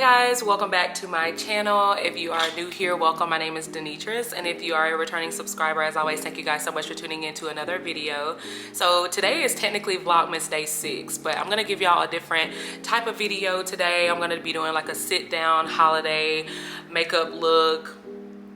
Guys, welcome back to my channel. If you are new here, welcome. My name is Denitris, and if you are a returning subscriber, as always, thank you guys so much for tuning in to another video. So today is technically Vlogmas day 6, but I'm gonna give y'all a different type of video today. I'm gonna be doing like a sit down holiday makeup look.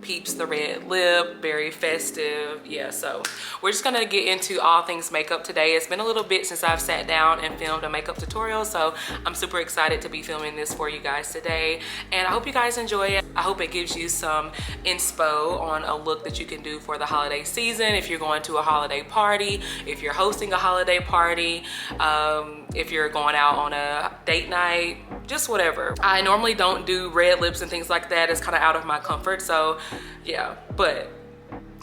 Peeps the red lip, very festive. Yeah, so we're just gonna get into all things makeup today. It's been a little bit since I've sat down and filmed a makeup tutorial, so I'm super excited to be filming this for you guys today, and I hope you guys enjoy it. I hope it gives you some inspo on a look that you can do for the holiday season, if you're going to a holiday party, if you're hosting a holiday party, if you're going out on a date night, just whatever. I normally don't do red lips and things like that. It's kind of out of my comfort, so yeah, but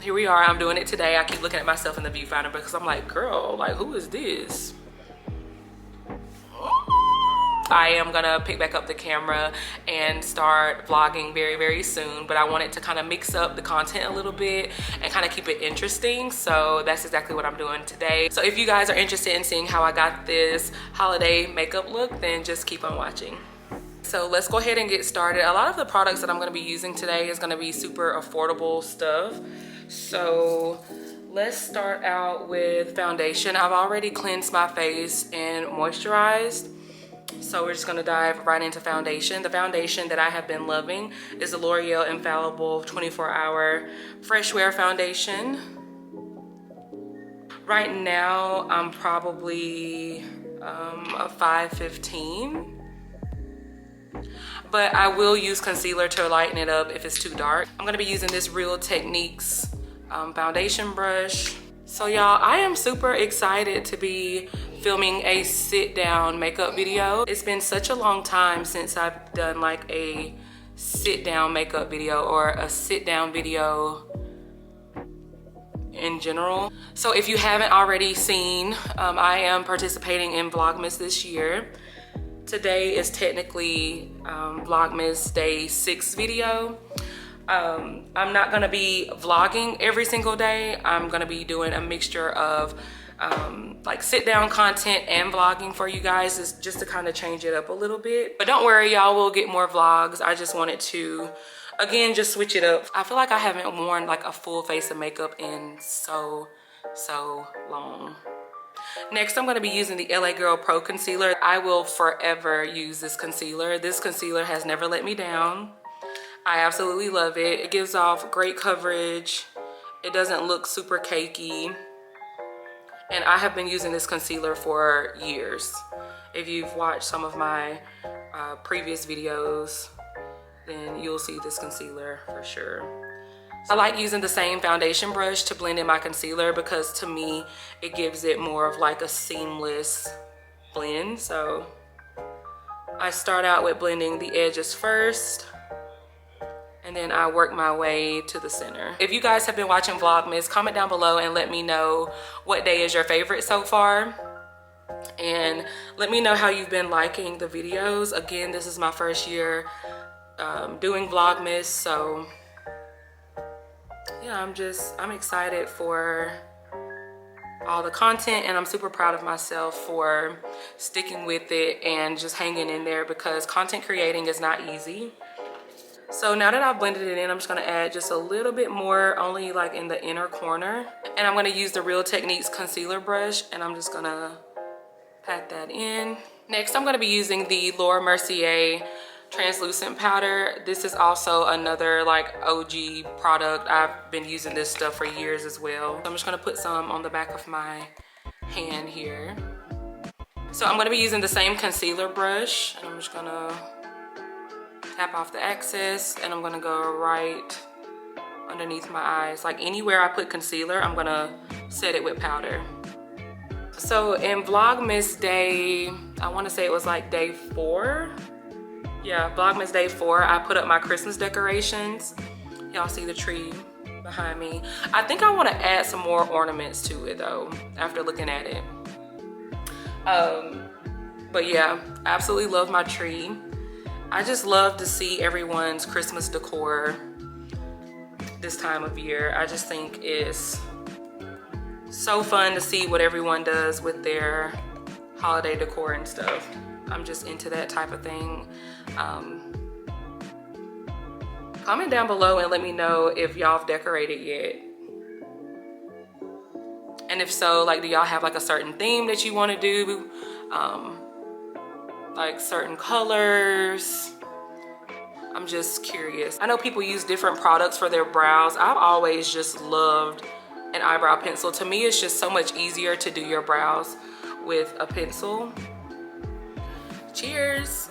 here we are. I'm doing it today. I keep looking at myself in the viewfinder because I'm like, girl, like, who is this? I am gonna pick back up the camera and start vlogging very, very soon, but I wanted to kind of mix up the content a little bit and kind of keep it interesting, so that's exactly what I'm doing today. So if you guys are interested in seeing how I got this holiday makeup look, then just keep on watching. So let's go ahead and get started. A lot of the products that I'm gonna be using today is gonna be super affordable stuff. So let's start out with foundation. I've already cleansed my face and moisturized, so we're just gonna dive right into foundation. The foundation that I have been loving is the L'Oreal Infallible 24-Hour Fresh Wear Foundation. Right now, I'm probably a 515. But I will use concealer to lighten it up if it's too dark. I'm gonna be using this Real Techniques foundation brush. So y'all, I am super excited to be filming a sit down makeup video. It's been such a long time since I've done like a sit down makeup video or a sit down video in general. So if you haven't already seen, I am participating in Vlogmas this year. Today is technically Vlogmas day 6 video. I'm not gonna be vlogging every single day. I'm gonna be doing a mixture of like sit down content and vlogging for you guys, just to kind of change it up a little bit. But don't worry, y'all, will get more vlogs. I just wanted to, again, just switch it up. I feel like I haven't worn like a full face of makeup in so long. Next, I'm gonna be using the LA Girl Pro Concealer. I will forever use this concealer. This concealer has never let me down. I absolutely love it. It gives off great coverage. It doesn't look super cakey. And I have been using this concealer for years. If you've watched some of my previous videos, then you'll see this concealer for sure. I like using the same foundation brush to blend in my concealer because to me, it gives it more of like a seamless blend. So I start out with blending the edges first, and then I work my way to the center. If you guys have been watching Vlogmas, comment down below and let me know what day is your favorite so far. And let me know how you've been liking the videos. Again, this is my first year doing Vlogmas, so yeah, I'm excited for all the content, and I'm super proud of myself for sticking with it and just hanging in there, because content creating is not easy. So now that I've blended it in, I'm just gonna add just a little bit more, only like in the inner corner. And I'm gonna use the Real Techniques concealer brush, and I'm just gonna pat that in. Next, I'm gonna be using the Laura Mercier translucent powder. This is also another like OG product. I've been using this stuff for years as well. So I'm just gonna put some on the back of my hand here. So I'm gonna be using the same concealer brush, and I'm just gonna tap off the excess, and I'm gonna go right underneath my eyes. Like anywhere I put concealer, I'm gonna set it with powder. So in Vlogmas day, I wanna say it was like day 4. Yeah, Vlogmas day 4, I put up my Christmas decorations. Y'all see the tree behind me. I think I wanna add some more ornaments to it though, after looking at it. But yeah, absolutely love my tree. I just love to see everyone's Christmas decor this time of year. I just think it's so fun to see what everyone does with their holiday decor and stuff. I'm just into that type of thing. Comment down below and let me know if y'all have decorated yet. And if so, like, do y'all have like a certain theme that you want to do? Like certain colors? I'm just curious. I know people use different products for their brows. I've always just loved an eyebrow pencil. To me, it's just so much easier to do your brows with a pencil. Cheers.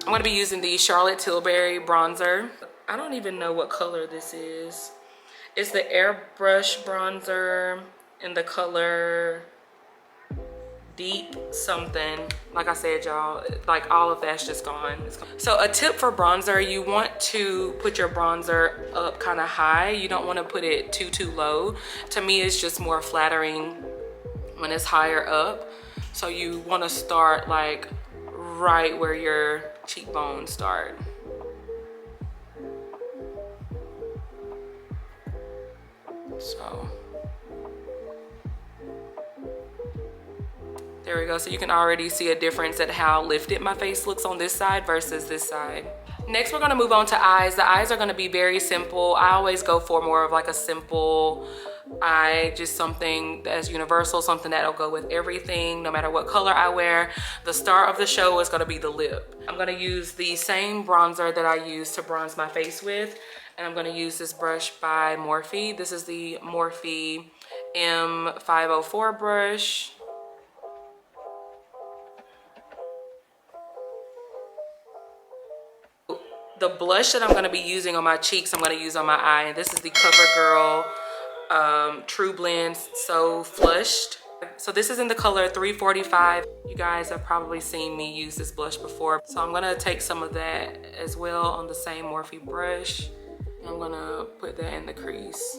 I'm gonna be using the Charlotte Tilbury bronzer. I don't even know what color this is. It's the airbrush bronzer in the color deep something. Like I said, y'all, like all of that's just gone. So a tip for bronzer, you want to put your bronzer up kind of high. You don't want to put it too low. To me, it's just more flattering when it's higher up. So you want to start like right where your cheekbones start. So there we go. So you can already see a difference at how lifted my face looks on this side versus this side. Next, we're gonna move on to eyes. The eyes are gonna be very simple. I always go for more of like a simple eye, just something that's universal, something that'll go with everything, no matter what color I wear. The star of the show is gonna be the lip. I'm gonna use the same bronzer that I use to bronze my face with, and I'm gonna use this brush by Morphe. This is the Morphe M504 brush. The blush that I'm going to be using on my cheeks, I'm going to use on my eye, and this is the CoverGirl True Blend So Flushed. So this is in the color 345. You guys have probably seen me use this blush before. So I'm going to take some of that as well on the same Morphe brush. I'm going to put that in the crease.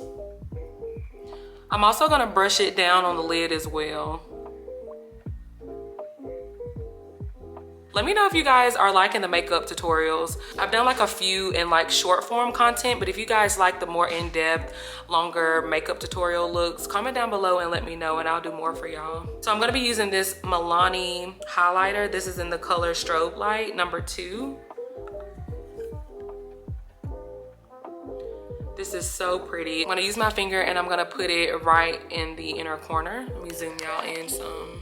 I'm also going to brush it down on the lid as well. Let me know if you guys are liking the makeup tutorials. I've done like a few in like short form content, but if you guys like the more in-depth, longer makeup tutorial looks, comment down below and let me know and I'll do more for y'all. So I'm gonna be using this Milani highlighter. This is in the color Strobe Light number 2. This is so pretty. I'm gonna use my finger and I'm gonna put it right in the inner corner. Let me zoom y'all in some.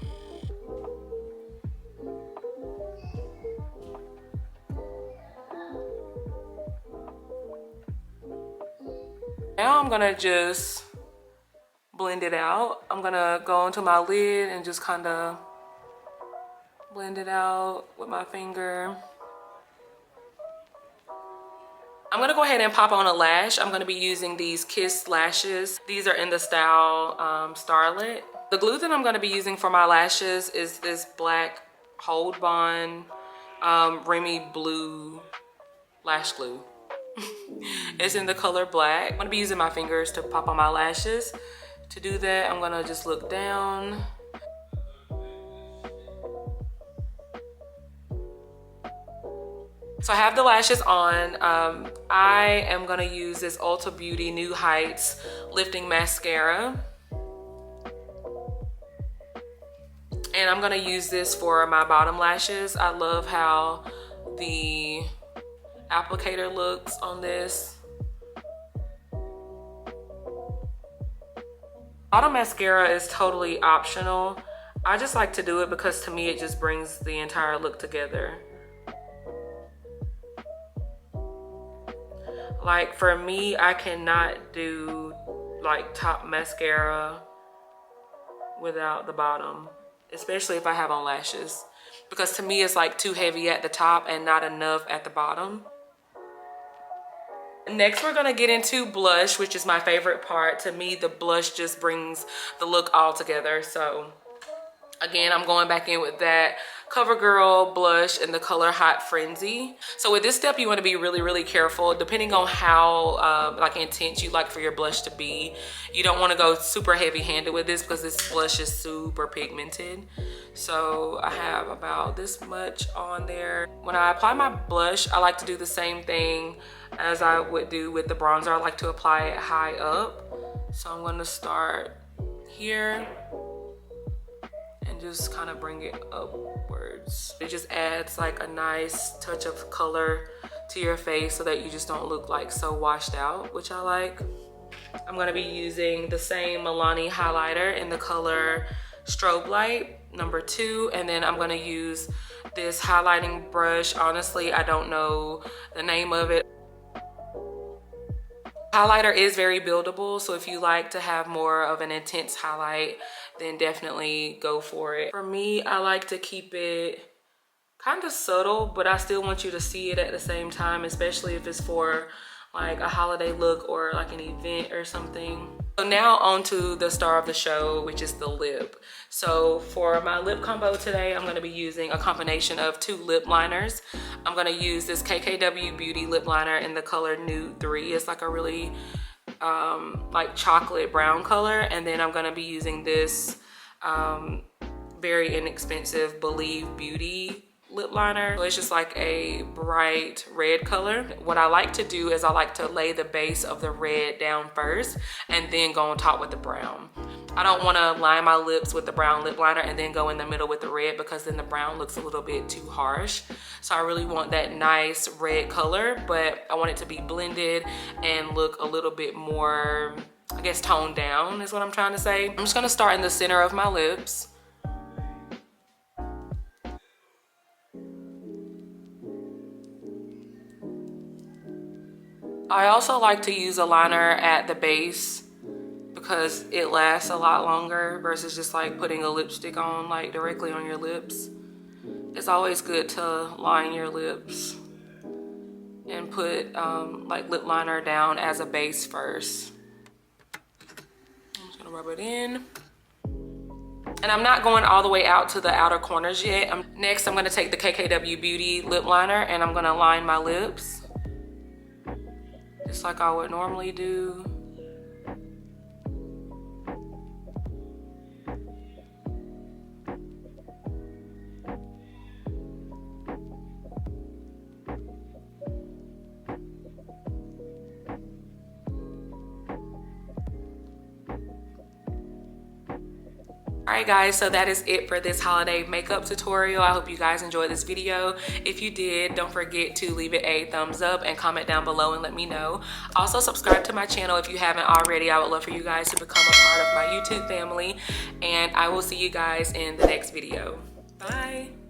Now I'm gonna just blend it out. I'm gonna go into my lid and just kind of blend it out with my finger. I'm gonna go ahead and pop on a lash. I'm gonna be using these Kiss lashes. These are in the style Starlet. The glue that I'm gonna be using for my lashes is this black Hold Bond Remy Blue lash glue. It's in the color black. I'm gonna be using my fingers to pop on my lashes. To do that, I'm gonna just look down. So I have the lashes on. I am gonna use this Ulta Beauty New Heights Lifting Mascara. And I'm gonna use this for my bottom lashes. I love how the applicator looks on this. Bottom mascara is totally optional. I just like to do it because to me it just brings the entire look together. Like for me, I cannot do like top mascara without the bottom, especially if I have on lashes, because to me it's like too heavy at the top and not enough at the bottom. Next, we're gonna get into blush, which is my favorite part. To me, the blush just brings the look all together. So again, I'm going back in with that CoverGirl blush in the color Hot Frenzy. So with this step, you want to be really careful depending on how like intense you like for your blush to be. You don't want to go super heavy handed with this because this blush is super pigmented. So I have about this much on there. When I apply my blush, I like to do the same thing as I would do with the bronzer. I like to apply it high up. So I'm going to start here and just kind of bring it upwards. It just adds like a nice touch of color to your face so that you just don't look like so washed out, which I like. I'm gonna be using the same Milani highlighter in the color Strobe Light number 2, and then I'm gonna use this highlighting brush. Honestly, I don't know the name of it. Highlighter is very buildable, so if you like to have more of an intense highlight, then definitely go for it. For me, I like to keep it kind of subtle, but I still want you to see it at the same time, especially if it's for like a holiday look or like an event or something. So now on to the star of the show, which is the lip. So for my lip combo today, I'm gonna be using a combination of 2 lip liners. I'm gonna use this KKW Beauty lip liner in the color Nude 3. It's like a really like chocolate brown color. And then I'm gonna be using this very inexpensive Believe Beauty lip liner. So it's just like a bright red color. What I like to do is I like to lay the base of the red down first and then go on top with the brown. I don't want to line my lips with the brown lip liner and then go in the middle with the red, because then the brown looks a little bit too harsh. So I really want that nice red color, but I want it to be blended and look a little bit more, I guess, toned down is what I'm trying to say. I'm just going to start in the center of my lips. I also like to use a liner at the base because it lasts a lot longer versus just like putting a lipstick on like directly on your lips. It's always good to line your lips and put like lip liner down as a base first. I'm just gonna rub it in. And I'm not going all the way out to the outer corners yet. Next, I'm gonna take the KKW Beauty lip liner and I'm gonna line my lips, just like I would normally do. Alright guys, so that is it for this holiday makeup tutorial. I hope you guys enjoyed this video. If you did, don't forget to leave it a thumbs up and comment down below and let me know. Also, subscribe to my channel if you haven't already. I would love for you guys to become a part of my YouTube family. And I will see you guys in the next video. Bye!